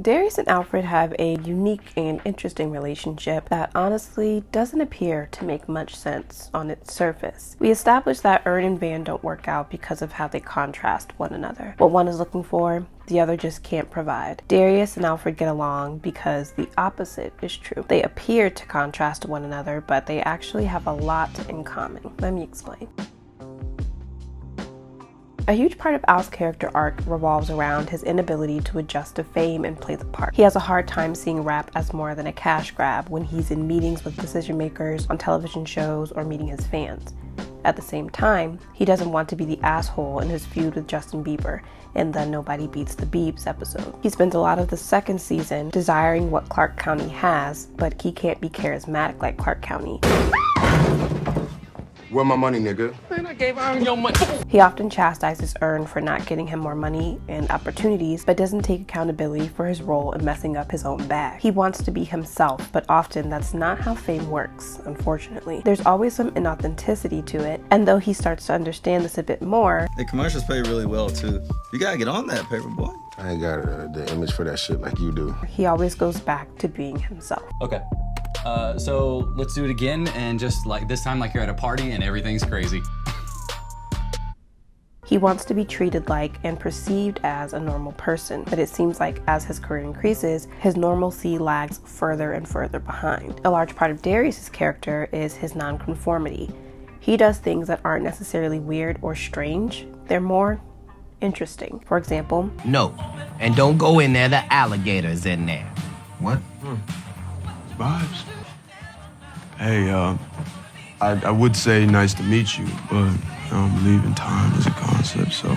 Darius and Alfred have a unique and interesting relationship that honestly doesn't appear to make much sense on its surface. We established that Ern and Van don't work out because of how they contrast one another. What one is looking for, the other just can't provide. Darius and Alfred get along because the opposite is true. They appear to contrast one another, but they actually have a lot in common. Let me explain. A huge part of Al's character arc revolves around his inability to adjust to fame and play the part. He has a hard time seeing rap as more than a cash grab when he's in meetings with decision makers, on television shows, or meeting his fans. At the same time, he doesn't want to be the asshole in his feud with Justin Bieber in the Nobody Beats the Biebs episode. He spends a lot of the second season desiring what Clark County has, but he can't be charismatic like Clark County. Where my money, nigga? Man, I gave Ern your money. He often chastises Ern for not getting him more money and opportunities, but doesn't take accountability for his role in messing up his own bag. He wants to be himself, but often that's not how fame works, unfortunately. There's always some inauthenticity to it, and though he starts to understand this a bit more... The commercials pay really well, too. You gotta get on that, paper boy. I ain't got the image for that shit like you do. He always goes back to being himself. Okay. So let's do it again, and just like this time like you're at a party and everything's crazy. He wants to be treated like and perceived as a normal person, but it seems like as his career increases, his normalcy lags further and further behind. A large part of Darius's character is his nonconformity. He does things that aren't necessarily weird or strange. They're more interesting. For example, no, and don't go in there, the alligator's in there. What? Vibes. Hey, I would say nice to meet you, but I don't believe in time as a concept, so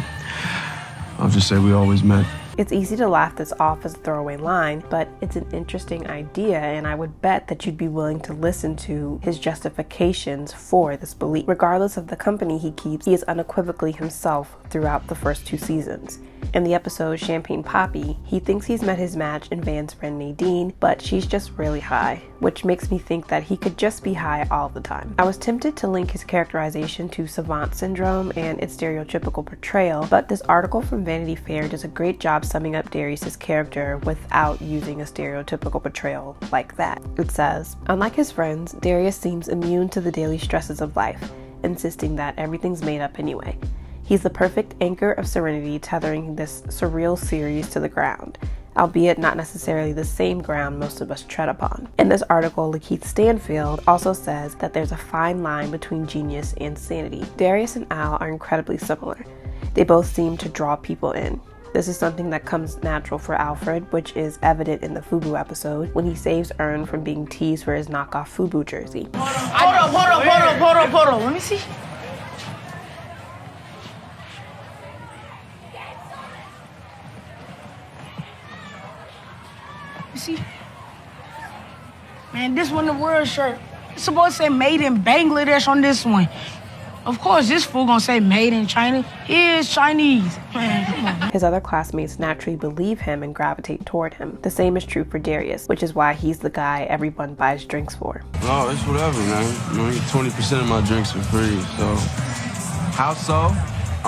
I'll just say we always met. It's easy to laugh this off as a throwaway line, but it's an interesting idea, and I would bet that you'd be willing to listen to his justifications for this belief. Regardless of the company he keeps, he is unequivocally himself throughout the first 2 seasons. In the episode Champagne Poppy, he thinks he's met his match in Van's friend Nadine, but she's just really high, which makes me think that he could just be high all the time. I was tempted to link his characterization to savant syndrome and its stereotypical portrayal, but this article from Vanity Fair does a great job summing up Darius's character without using a stereotypical portrayal like that. It says, unlike his friends, Darius seems immune to the daily stresses of life, insisting that everything's made up anyway. He's the perfect anchor of serenity, tethering this surreal series to the ground, albeit not necessarily the same ground most of us tread upon. In this article, Lakeith Stanfield also says that there's a fine line between genius and sanity. Darius and Al are incredibly similar. They both seem to draw people in. This is something that comes natural for Alfred, which is evident in the FUBU episode when he saves Ern from being teased for his knockoff FUBU jersey. Hold up. Let me see. You see? Man, this one the world shirt. It's supposed to say made in Bangladesh on this one. Of course, this fool gonna say made in China. He is Chinese. Man, come on. His other classmates naturally believe him and gravitate toward him. The same is true for Darius, which is why he's the guy everyone buys drinks for. No, it's whatever, man. You know, 20% of my drinks are free, so. How so?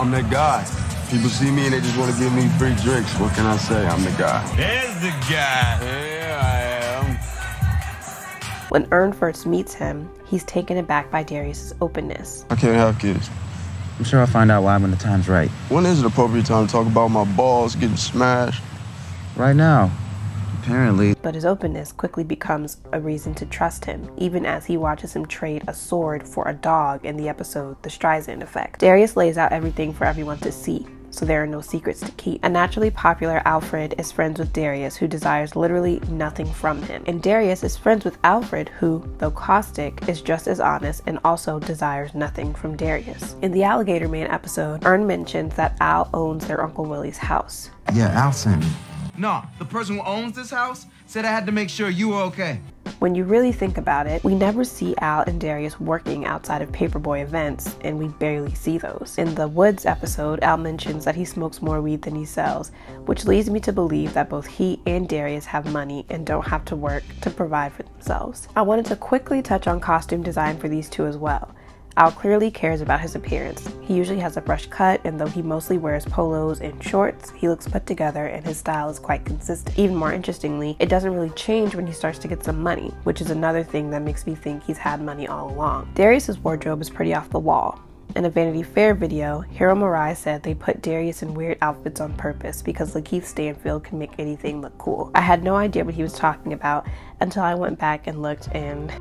I'm that guy. People see me and they just want to give me free drinks. What can I say? I'm the guy. There's the guy. Yeah, I am. When Ern first meets him, he's taken aback by Darius's openness. I can't have kids. I'm sure I'll find out why when the time's right. When is it appropriate time to talk about my balls getting smashed? Right now, apparently. But his openness quickly becomes a reason to trust him, even as he watches him trade a sword for a dog in the episode The Streisand Effect. Darius lays out everything for everyone to see, so there are no secrets to keep. A naturally popular Alfred is friends with Darius, who desires literally nothing from him. And Darius is friends with Alfred, who, though caustic, is just as honest and also desires nothing from Darius. In the Alligator Man episode, Ern mentions that Al owns their Uncle Willie's house. Yeah, Al sent me. No, the person who owns this house said I had to make sure you were okay. When you really think about it, we never see Al and Darius working outside of Paperboy events, and we barely see those. In the Woods episode, Al mentions that he smokes more weed than he sells, which leads me to believe that both he and Darius have money and don't have to work to provide for themselves. I wanted to quickly touch on costume design for these two as well. Al clearly cares about his appearance. He usually has a fresh cut, and though he mostly wears polos and shorts, he looks put together and his style is quite consistent. Even more interestingly, it doesn't really change when he starts to get some money, which is another thing that makes me think he's had money all along. Darius's wardrobe is pretty off the wall. In a Vanity Fair video, Hiro Murai said they put Darius in weird outfits on purpose because Lakeith Stanfield can make anything look cool. I had no idea what he was talking about until I went back and looked, and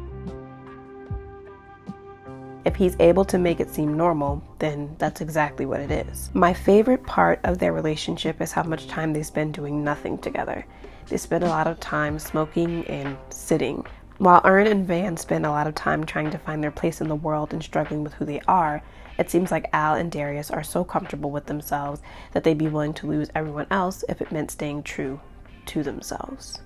if he's able to make it seem normal, then that's exactly what it is. My favorite part of their relationship is how much time they spend doing nothing together. They spend a lot of time smoking and sitting. While Earn and Van spend a lot of time trying to find their place in the world and struggling with who they are, it seems like Al and Darius are so comfortable with themselves that they'd be willing to lose everyone else if it meant staying true to themselves.